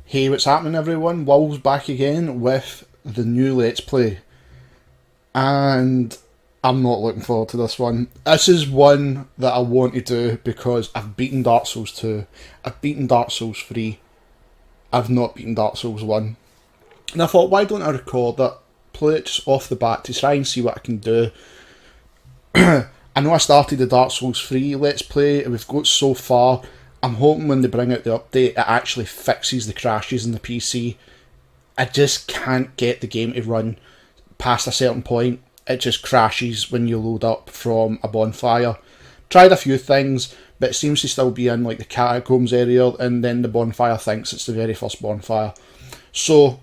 Hey, what's happening everyone? Will's back again with the new Let's Play. And I'm not looking forward to this one. This is one that I want to do because I've beaten Dark Souls 2. I've beaten Dark Souls 3. I've not beaten Dark Souls 1. And I thought, why don't I record it? Play it just off the bat to try and see what I can do. I know I started the Dark Souls 3 Let's Play and we've got so far. I'm hoping when they bring out the update, it actually fixes the crashes in the PC. I just can't get the game to run past a certain point. It just crashes when you load up from a bonfire. Tried a few things, but it seems to still be in like the catacombs area, and then the bonfire thinks it's the very first bonfire. So,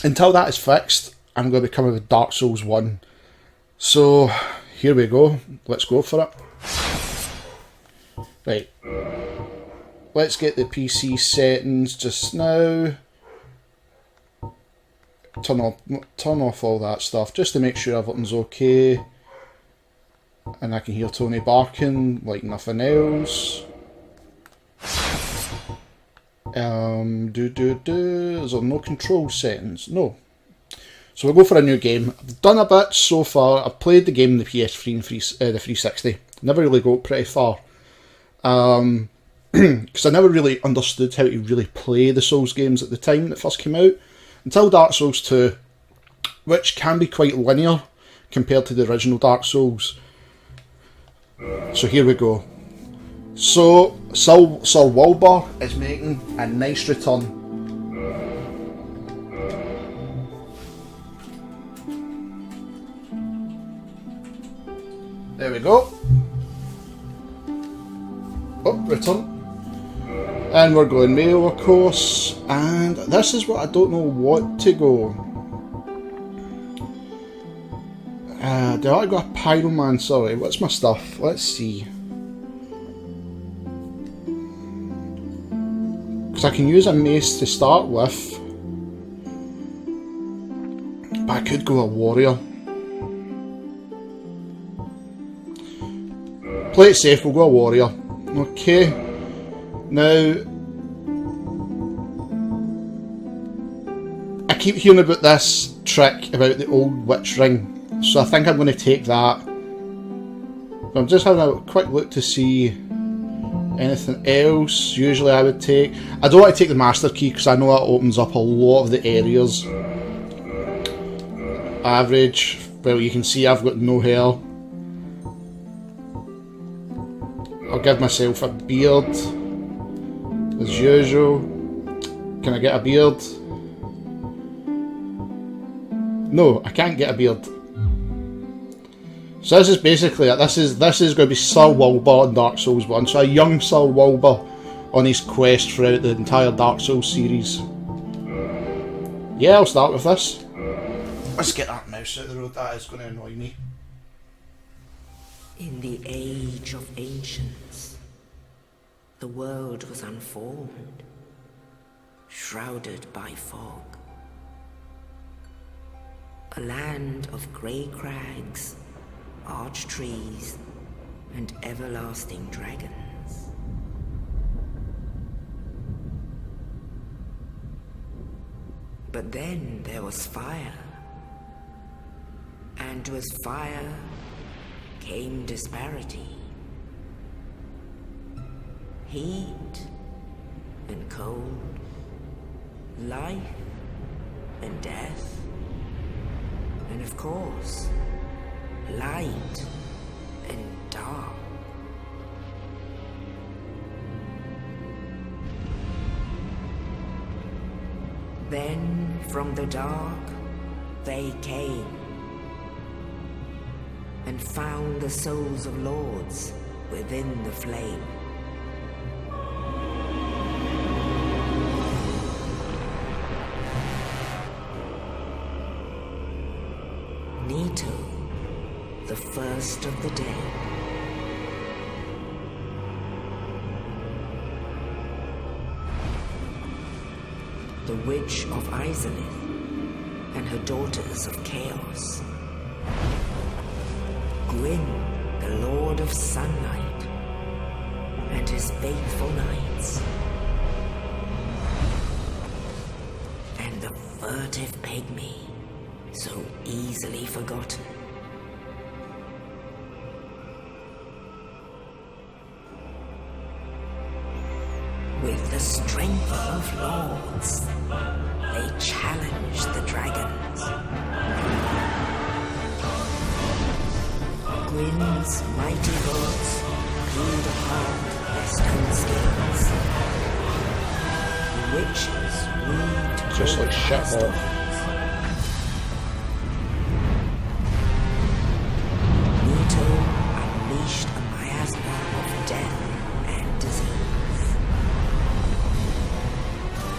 until that is fixed, I'm going to be coming with Dark Souls 1. So, here we go. Let's go for it. Right. Let's get the PC settings just now. Turn off all that stuff just to make sure everything's okay. And I can hear Tony barking like nothing else. Is there no control settings? No. So we'll go for a new game. I've done a bit so far. I've played the game in the PS3 and the 360. Never really got pretty far. Because I never really understood how to really play the Souls games at the time that first came out, until Dark Souls 2, which can be quite linear compared to the original Dark Souls. So here we go. So Sir Wilbur is making a nice return. There we go. Oh, return. And we're going male, of course, and this is what I don't know what to go. Do I got a pyromancer? What's my stuff? Let's see. Because I can use a mace to start with, but I could go a warrior. Play it safe, we'll go a warrior. Okay. Now, I keep hearing about this trick about the old witch ring, so I think I'm going to take that. But I'm just having a quick look to see anything else. Usually I would take... I don't want to take the master key because I know that opens up a lot of the areas. Average. Well, you can see I've got no hair. I'll give myself a beard. As usual. Can I get a beard? No, I can't get a beard. So this is basically it. This is going to be Sir Wilbur in Dark Souls 1. So a young Sir Wilbur on his quest throughout the entire Dark Souls series. Yeah, I'll start with this. Let's get that mouse out of the road. That is going to annoy me. In the age of ancients, the world was unformed, shrouded by fog. A land of grey crags, arch trees, and everlasting dragons. But then there was fire, and with fire came disparity. Heat and cold, life and death, and of course, light and dark. Then from the dark they came and found the souls of lords within the flame. Nito, the first of the dead. The Witch of Izalith and her daughters of Chaos. Gwyn, the Lord of Sunlight, and his faithful knights. furtive pygmy, so easily forgotten. With the strength of lords, they challenged the dragons. Gwyn's mighty gods peeled apart their stone scales. The witches weaved Just like shit hole. Nito unleashed a miasma of death and disease.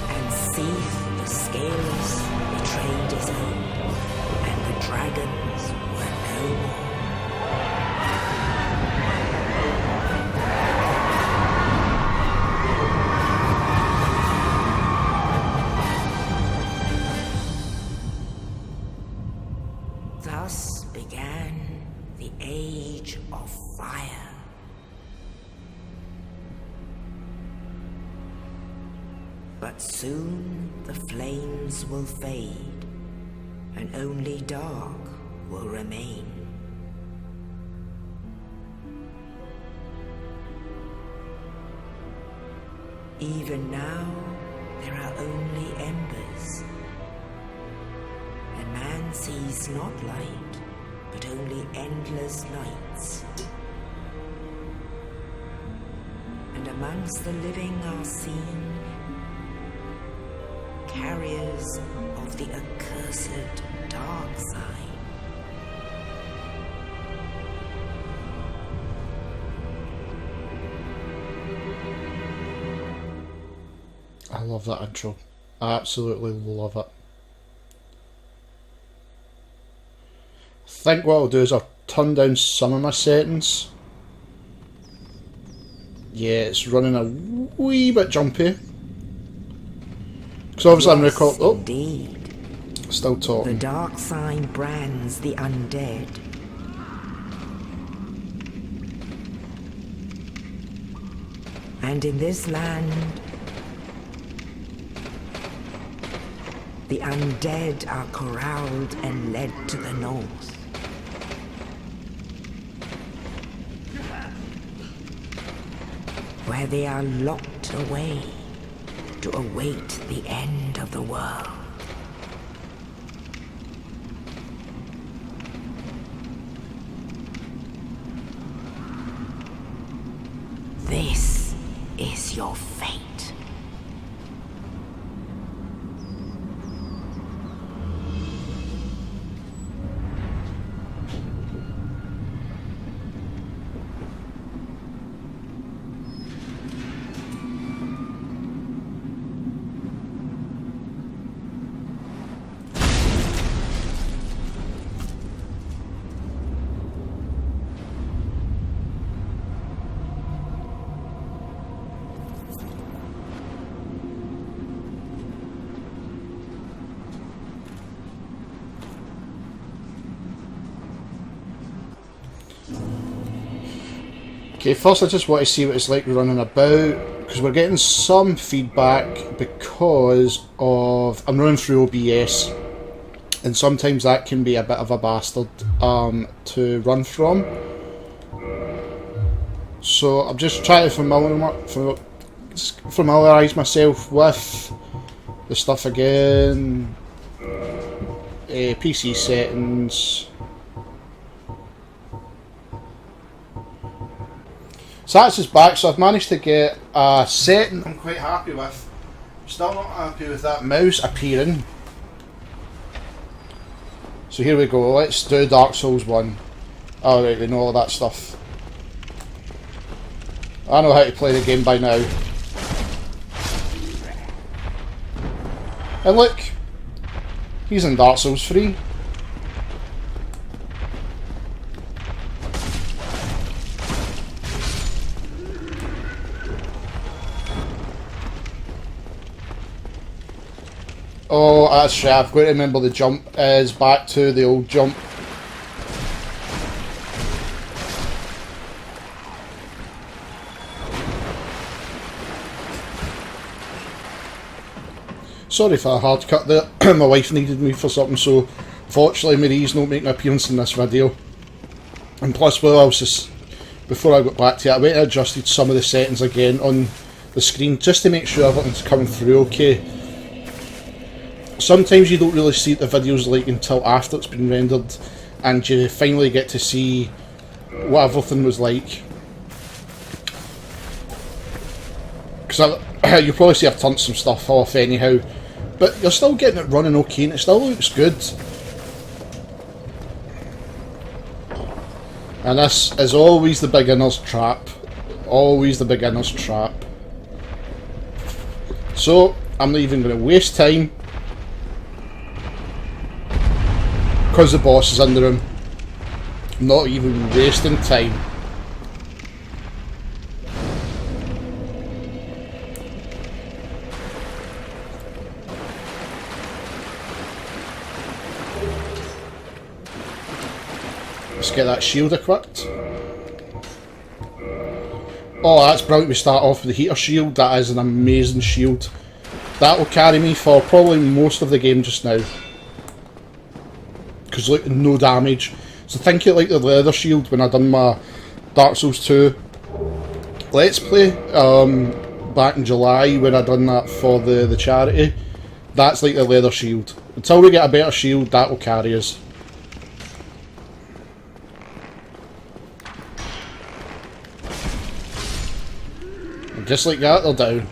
And Seath the Scaleless betrayed his own, and the dragons were no more. Thus began the Age of Fire. But soon the flames will fade, and only dark will remain. Even now, there are only embers. And man sees not light, but only endless nights. And amongst the living are seen carriers of the accursed dark side. I love that intro. I absolutely love it. I think what I'll do is I'll turn down some of my settings. Yeah, it's running a wee bit jumpy. Because obviously I'm recording. Oh, indeed. Still The talking. dark sign brands the undead. And in this land, the undead are corralled and led to the north. Where they are locked away to await the end of the world. This is your fate. Okay, first I just want to see what it's like running about, because we're getting some feedback because of I'm running through OBS, and sometimes that can be a bit of a bastard to run from. So I'm just trying to familiarise myself with the stuff again. PC settings. So that's his back, so I've managed to get a setting I'm quite happy with. Still not happy with that mouse appearing. So here we go, let's do Dark Souls 1. Alright, we know all that stuff. I know how to play the game by now. And look, he's in Dark Souls 3. Oh, that's right, I've got to remember the jump is back to the old jump. Sorry for a hard cut there. My wife needed me for something, so fortunately Marie's not making an appearance in this video. And plus, while I was just, before I got back to it, I went and adjusted some of the settings again on the screen just to make sure everything's coming through okay. Sometimes you don't really see the videos like until after it's been rendered and you finally get to see what everything was like. Because you probably see I've turned some stuff off anyhow, but you're still getting it running okay and it still looks good. And this is always the beginner's trap. Always the beginner's trap. So, I'm not even going to waste time. Because the boss is in the room. I'm not even wasting time. Let's get that shield equipped. Oh, that's brilliant. We start off with the heater shield. That is an amazing shield. That will carry me for probably most of the game just now. Because look, no damage. So think it like the leather shield when I done my Dark Souls 2 Let's Play back in July when I done that for the charity. That's like the leather shield. Until we get a better shield, that will carry us. And just like that, they're down.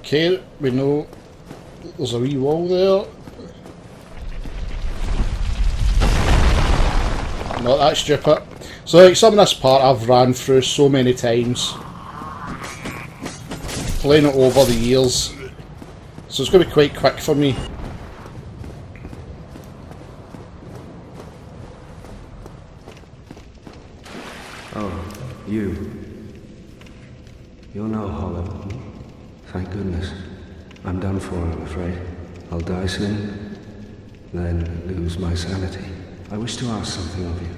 Okay, we know there's a wee wall there. Not that stupid. So like some of this part I've ran through so many times. Playing it over the years. So it's going to be quite quick for me. Oh, you're no hollow. Thank goodness. I'm done for, I'm afraid. I'll die soon, then lose my sanity. I wish to ask something of you.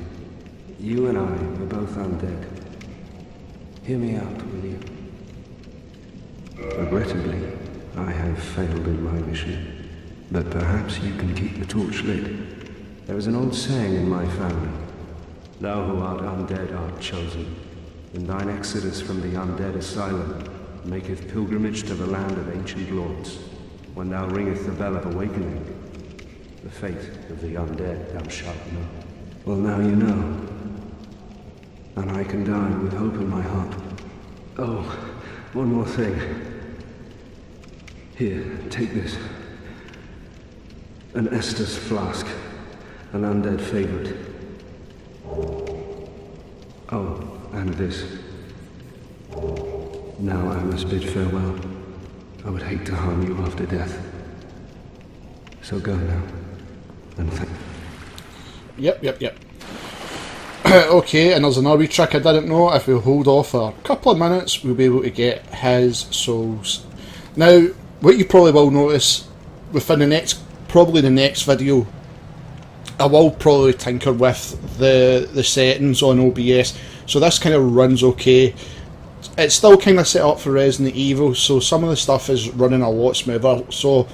You and I are both undead. Hear me out, will you? Regrettably, I have failed in my mission, but perhaps you can keep the torch lit. There is an old saying in my family. Thou who art undead art chosen. In thine exodus from the undead asylum, maketh pilgrimage to the land of ancient lords. When thou ringeth the bell of awakening, the fate of the undead thou shalt know. Well, now you know. And I can die with hope in my heart. Oh, one more thing. Here, take this. An Estus flask. An undead favorite. Oh, and this. Now I must bid farewell. I would hate to harm you after death. So go now. And thank you. Yep. Okay, and there's another wee trick I didn't know. If we hold off for a couple of minutes, we'll be able to get his souls. Now, what you probably will notice, within probably the next video, I will probably tinker with the settings on OBS. So this kind of runs okay. It's still kind of set up for Resident Evil, so some of the stuff is running a lot smoother. So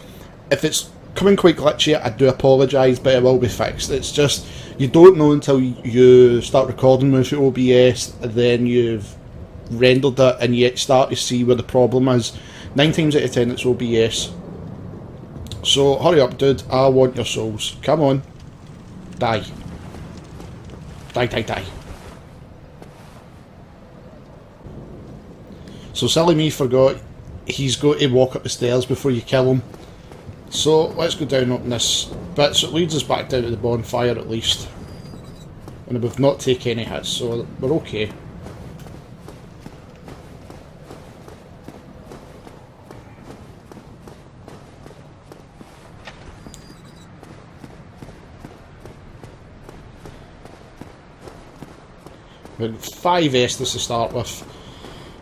if it's coming quite glitchy, I do apologise, but it will be fixed. It's just, you don't know until you start recording with OBS, and then you've rendered it, and you start to see where the problem is. 9 times out of 10 it's OBS. So hurry up, dude, I want your souls. Come on. Die. Die. So silly me forgot he's got to walk up the stairs before you kill him. So let's go down up this bit, so it leads us back down to the bonfire at least. And we've not taken any hits, so we're okay. We've got 5 Estus to start with.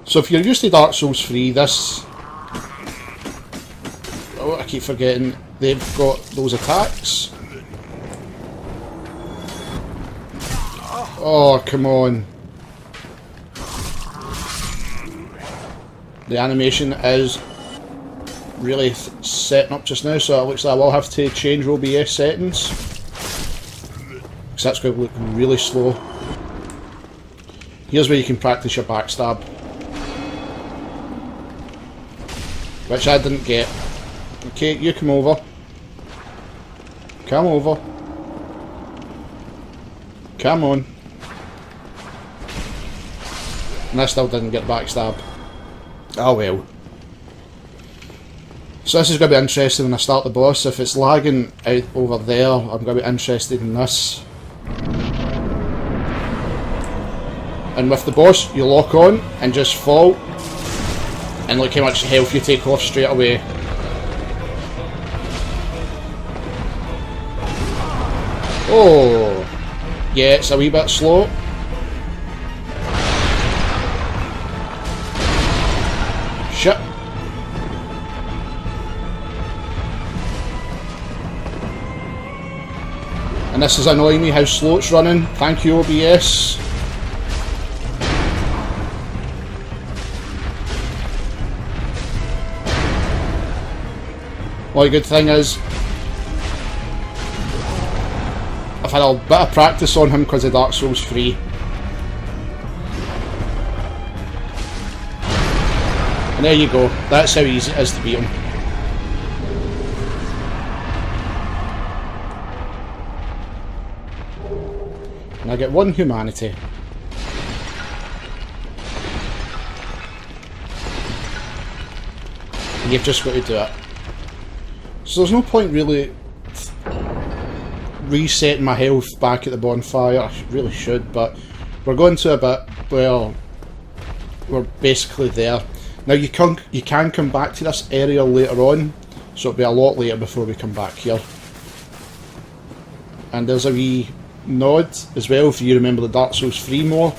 So if you're used to Dark Souls 3, this... Oh, I keep forgetting, they've got those attacks. Oh, come on. The animation is really setting up just now, so it looks like I will have to change OBS settings. Because that's going to look really slow. Here's where you can practice your backstab. Which I didn't get. Okay, you come over. Come over. Come on. And I still didn't get backstab. Oh well. So this is going to be interesting when I start the boss. If it's lagging out over there, I'm going to be interested in this. And with the boss, you lock on and just fall. And look how much health you take off straight away. Oh, yeah, it's a wee bit slow. Shit. And this is annoying me how slow it's running. Thank you, OBS. Well, the good thing is, I've had a bit of practice on him because of Dark Souls 3. And there you go, that's how easy it is to beat him. And I get 1 humanity. And you've just got to do it. So there's no point really resetting my health back at the bonfire. I really should, but we're going to a bit where we're basically there. Now you can come back to this area later on, so it'll be a lot later before we come back here. And there's a wee nod as well if you remember the Dark Souls 3 more.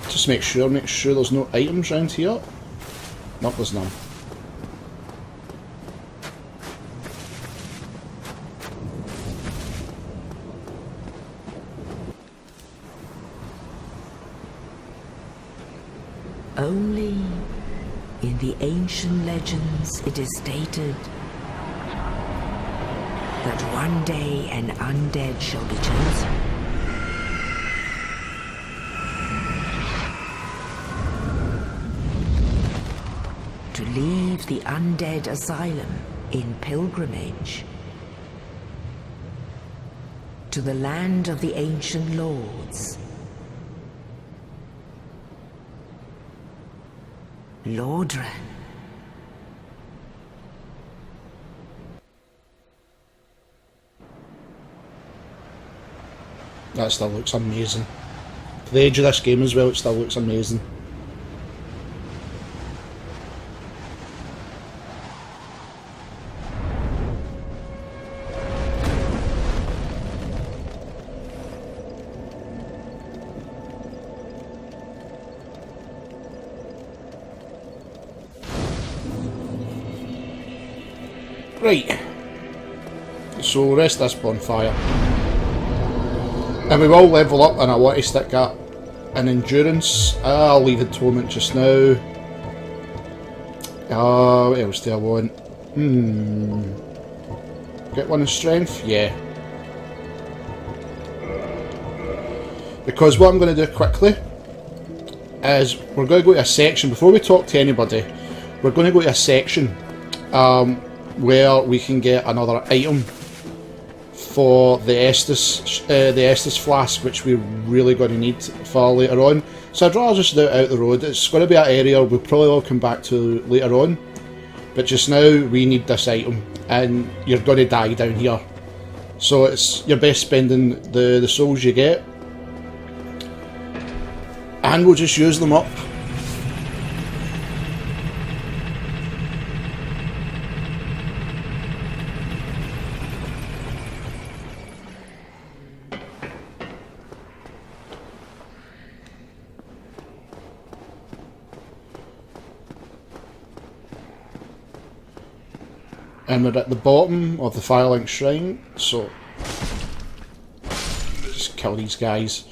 Just make sure there's no items around here. Nope, there's none. Only in the ancient legends it is stated that one day an undead shall be chosen. To leave the undead asylum in pilgrimage to the land of the ancient lords. Lordran. That still looks amazing. For the age of this game as well, it still looks amazing. Right, so we'll rest this bonfire. And we will level up, and I want to stick at an endurance. I'll leave atonement just now. What else do I want? Get one in strength? Yeah. Because what I'm going to do quickly is we're going to go to a section, before we talk to anybody, we're going to go to a section where we can get another item for the Estus flask, which we're really going to need for later on. So I'd rather just do it out the road. It's going to be an area we'll probably all come back to later on, but just now we need this item, and you're going to die down here. So it's your best spending the souls you get, and we'll just use them up. And we're at the bottom of the Firelink Shrine, so kill these guys.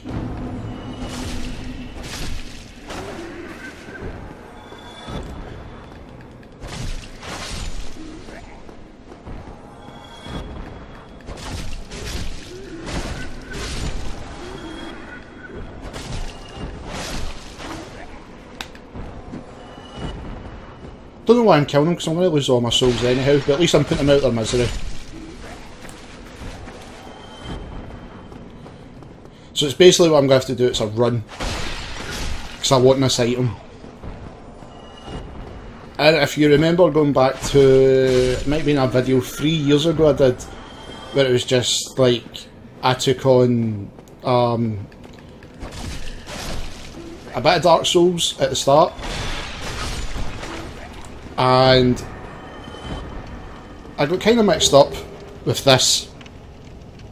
Don't know why I'm killing them, because I'm going to lose all my souls anyhow, but at least I'm putting them out of their misery. So it's basically what I'm going to have to do, it's a run. Because I want this item. And if you remember going back to, it might have been a video 3 years ago I did, where it was just like, I took on a bit of Dark Souls at the start. And I got kind of mixed up with this.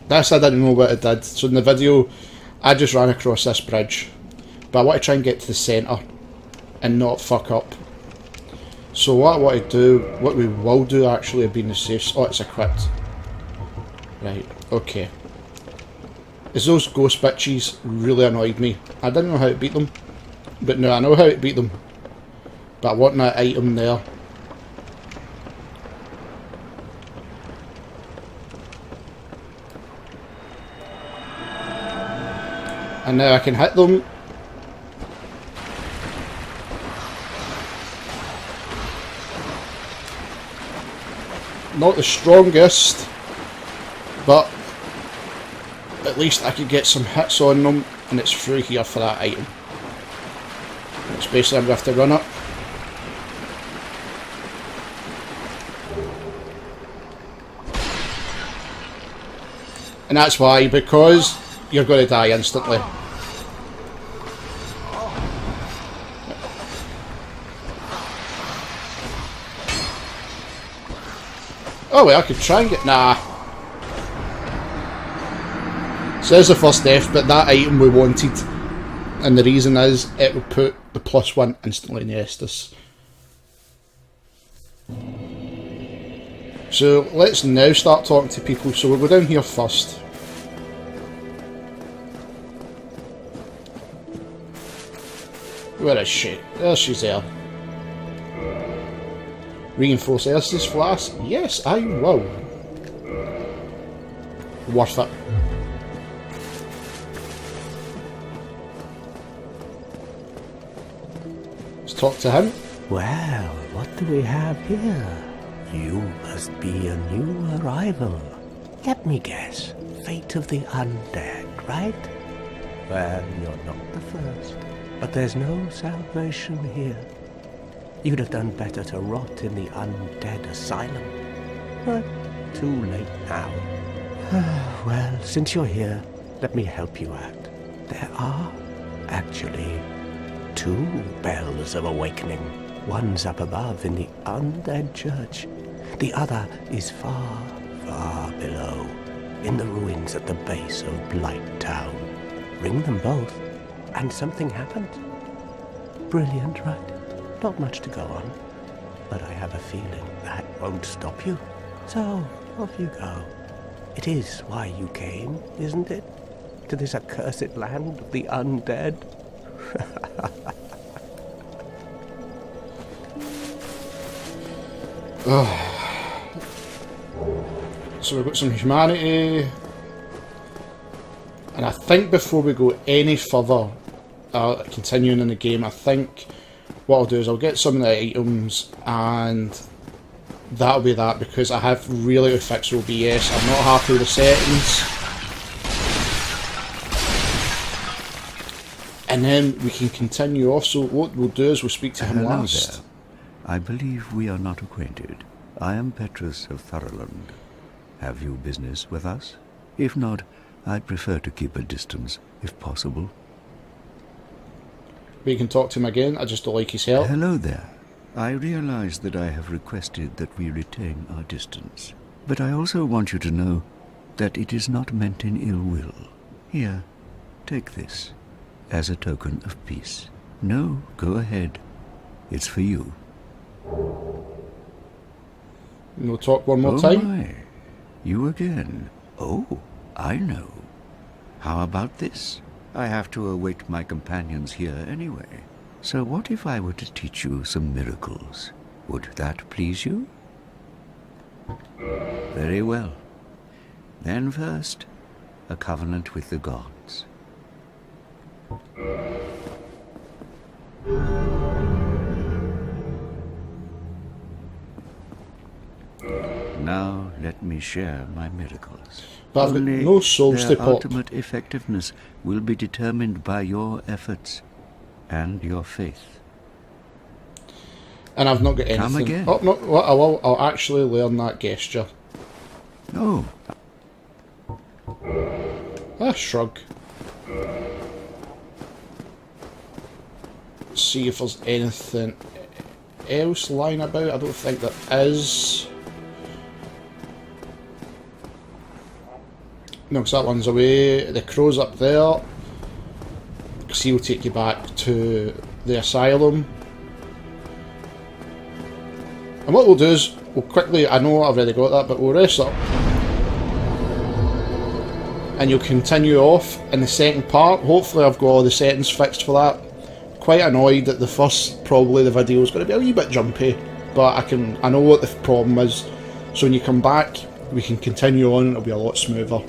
This I didn't know what it did. So in the video, I just ran across this bridge. But I want to try and get to the centre and not fuck up. So what I want to do, what we will do actually being the safe... Oh, it's equipped. Right, okay. Is those ghost bitches really annoyed me. I didn't know how to beat them. But now I know how to beat them. But I want that item there. And now I can hit them. Not the strongest, but at least I could get some hits on them, and it's through here for that item. It's basically I'm going to have to run up. And that's why, because you're going to die instantly. Oh well, I could try and get... Nah. So there's the first death, but that item we wanted. And the reason is, it will put the +1 instantly in the Estus. So let's now start talking to people. So we'll go down here first. Where is she? There she's there. Reinforce Estus flask? Yes, I will. Worth it. Let's talk to him. Well, what do we have here? You must be a new arrival. Let me guess. Fate of the undead, right? Well, you're not the first. But there's no salvation here. You'd have done better to rot in the Undead Asylum. But too late now. Well, since you're here, let me help you out. There are, actually, 2 bells of awakening. One's up above in the Undead Church. The other is far, far below, in the ruins at the base of Blight Town. Ring them both, and something happens. Brilliant, right? Not much to go on, but I have a feeling that won't stop you. So, off you go. It is why you came, isn't it? To this accursed land of the undead? So we've got some humanity. And I think before we go any further, continuing in the game, I think what I'll do is I'll get some of the items, and that'll be that, because I have really to fix OBS. I'm not happy with the settings. And then we can continue off. So what we'll do is we'll speak to him Hello last. there. I believe we are not acquainted. I am Petrus of Firelink. Have you business with us? If not, I'd prefer to keep a distance, if possible. We can talk to him again. I just don't like his help. Hello there. I realize that I have requested that we retain our distance. But I also want you to know that it is not meant in ill will. Here, take this, as a token of peace. No, go ahead. It's for you. We'll talk one more Oh time. my. You again. Oh, I know. How about this? I have to await my companions here anyway. So what if I were to teach you some miracles? Would that please you? Very well. Then first, a covenant with the gods. Now let me share my miracles. But I've got Only no souls their to pop. ultimate effectiveness will be determined by your efforts and your faith. And I've not got anything. Come again. Oh, no, well, I'll actually learn that gesture. No, Shrug. See if there's anything else lying about. I don't think there is. No, because that one's away. The crow's up there. Because he'll take you back to the asylum. And what we'll do is, we'll quickly, I know I've already got that, but we'll rest up. And you'll continue off in the second part. Hopefully I've got all the settings fixed for that. Quite annoyed that the first, probably the video is going to be a wee bit jumpy. But I know what the problem is. So when you come back, we can continue on and it'll be a lot smoother.